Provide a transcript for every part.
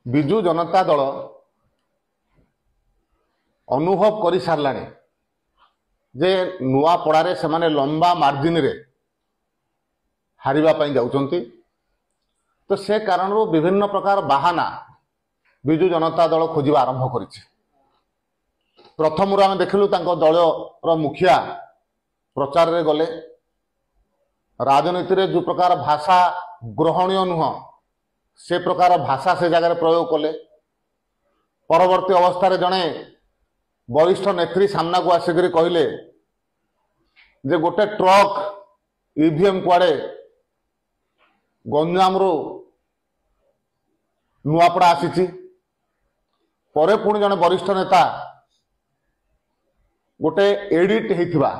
विजु जनता दल अनुभव कर सारा जे नुआपड़े से माने लंबा मार्जिन रे हारिबा जाउचंती। तो से कारण विभिन्न प्रकार बाहाना विजु जनता दल खोजा आरंभ कर। प्रथम आम देखिलु दल मुखिया प्रचार रे गले राजनीति रे जो प्रकार भाषा ग्रहणीय नुह से प्रकार भाषा से जगह प्रयोग कले। परवर्ती अवस्था रे जड़े वरिष्ठ नेत्री सामना को आसिक कहले जे गोटे ट्रक ईवीएम कुआड़े गंजाम रू नुआपड़ा आसी। परे पुणी जड़े वरिष्ठ नेता गोटे एडिट होइथिबा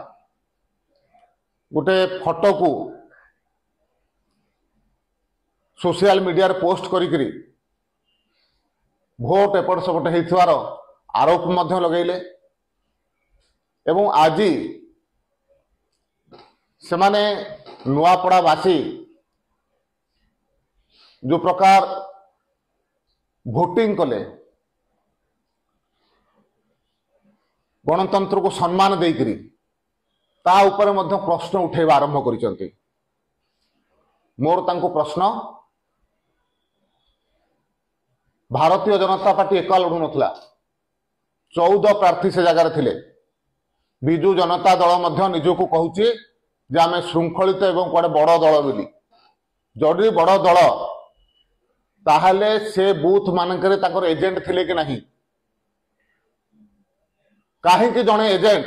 गोटे फोटो को सोशल मीडिया रे पोस्ट करी भोट एपट सेपट होइथिबार आरोप मध्य लगैले। एवं आज से माने नुआपड़ावासी जो प्रकार भोटिंग कले गणतंत्र को सम्मान देकरी ता ऊपर मध्य प्रश्न उठेबा आरंभ करिसंती। मोर तांको प्रश्न भारतीय जनता पार्टी एका लड़ू नथला 14 प्रार्थी से जगार थिले। विजु जनता दल मध्य निजको कहूची जे आमे श्रृंखलित एवं कोडे बड़ दल बोली। जदि बड़ दल ताहले से बूथ मानकरे ताकर एजेंट थिले कि नहीं, काहे कि जने एजेंट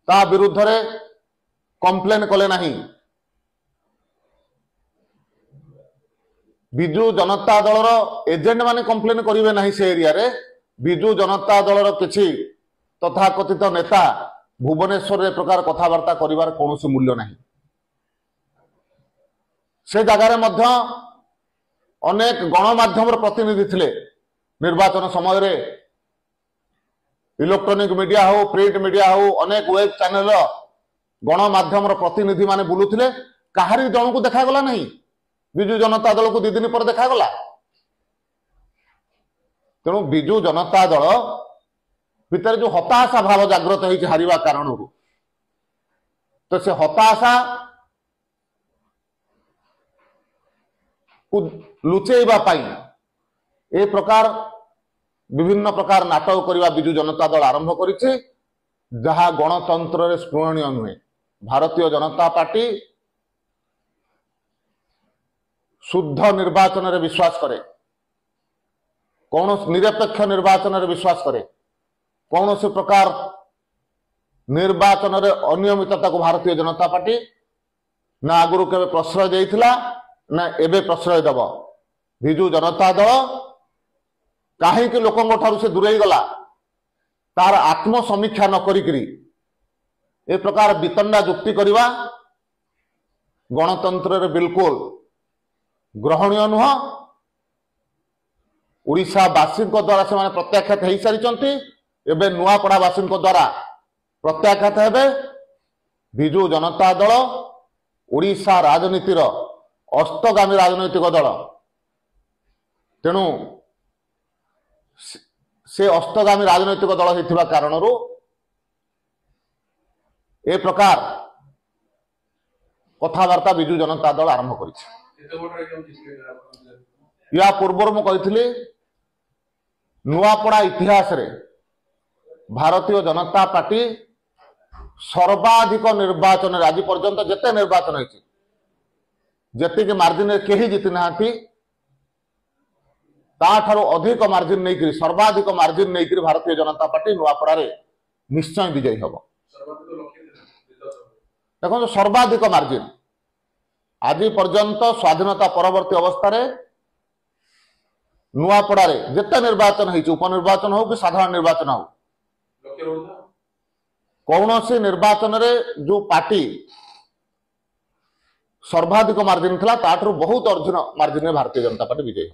ता विरुद्ध रे कंप्लेन कले नहीं। विजु जनता दल एजेंट माने कंप्लेन करिवे नहीं से एरिया रे। विजु जनता दल किछि तथाकथित नेता भुवनेश्वर रे प्रकार कथावार्ता करिवार कोनोसी मूल्य नहीं। से जगार मध्य अनेक गणमाध्यम प्रतिनिधि थिले। निर्वाचन समय रे इलेक्ट्रॉनिक मीडिया हो प्रिंट मीडिया हो अनेक वेब चैनल गणमाध्यम प्रतिनिधि माने बुलुथिले। काहारी जन को देखा गला नहीं। विजु जनता दल को 2 दिन पर देखा गला। तेणु विजु जनता दल भितर जो हताशा भाव जागृत होइछि हारिबा कारण तो से हताशा को लुचेइबा पाई ए प्रकार विभिन्न प्रकार नाटक करवा विजु जनता दल आरंभ करिछि, जहा गणतंत्र रे स्पृहणीय नुहे। भारतीय जनता पार्टी शुद्ध निर्वाचन रे विश्वास करे, कौन निरपेक्ष निर्वाचन रे विश्वास करे। कौन से प्रकार निर्वाचन रे अनियमितता को भारतीय जनता पार्टी ना आगुरु केबे प्रश्रय देइथिला ना एबे प्रश्रय दब। विजु जनता दल कहीं लोकों ठारू से दूरे गला तार आत्मसमीक्षा न करी ए प्रकार वितंडा जुक्ति करवा गणतंत्र रे बिल्कुल ग्रहणीय नुह। ओडिशावासी द्वारा से प्रत्याख्यात हो सारी एवं नुआपड़ावासी द्वारा प्रत्याख्यात हेबे। विजु जनता दल ओडिशा राजनीतिर अस्तगामी राजनैतिक दल। तेणु से अस्तगामी राजनैतिक दल होइथिबा कारणरू ए प्रकार कथावार्ता विजु जनता दल आरंभ करिछि। या पूर्व मु कहिथिली नुआपड़ा इतिहास रे भारतीय जनता पार्टी सर्वाधिक निर्वाचन आज पर्यंत जेते निर्वाचन होइछि जेतिक मार्जिन रे केही जिति नाहांती ताठारो अधिक मार्जिन नहीं सर्वाधिक मार्जिन नहीं भारतीय जनता पार्टी नुआपड़ा रे निश्चय विजयी हम। देखो सर्वाधिक मार्जिन आज पर्यंत स्वाधीनता परवर्ती अवस्था रे नुआपड़ा रे जेते निर्वाचन होइछि उपनिर्वाचन हो कि साधारण निर्वाचन हो कौन से निर्वाचन रे जो पार्टी सर्वाधिक मार्जिन थिला ताठारो बहुत अर्जुन मार्जिन रे भारतीय जनता पार्टी विजयी।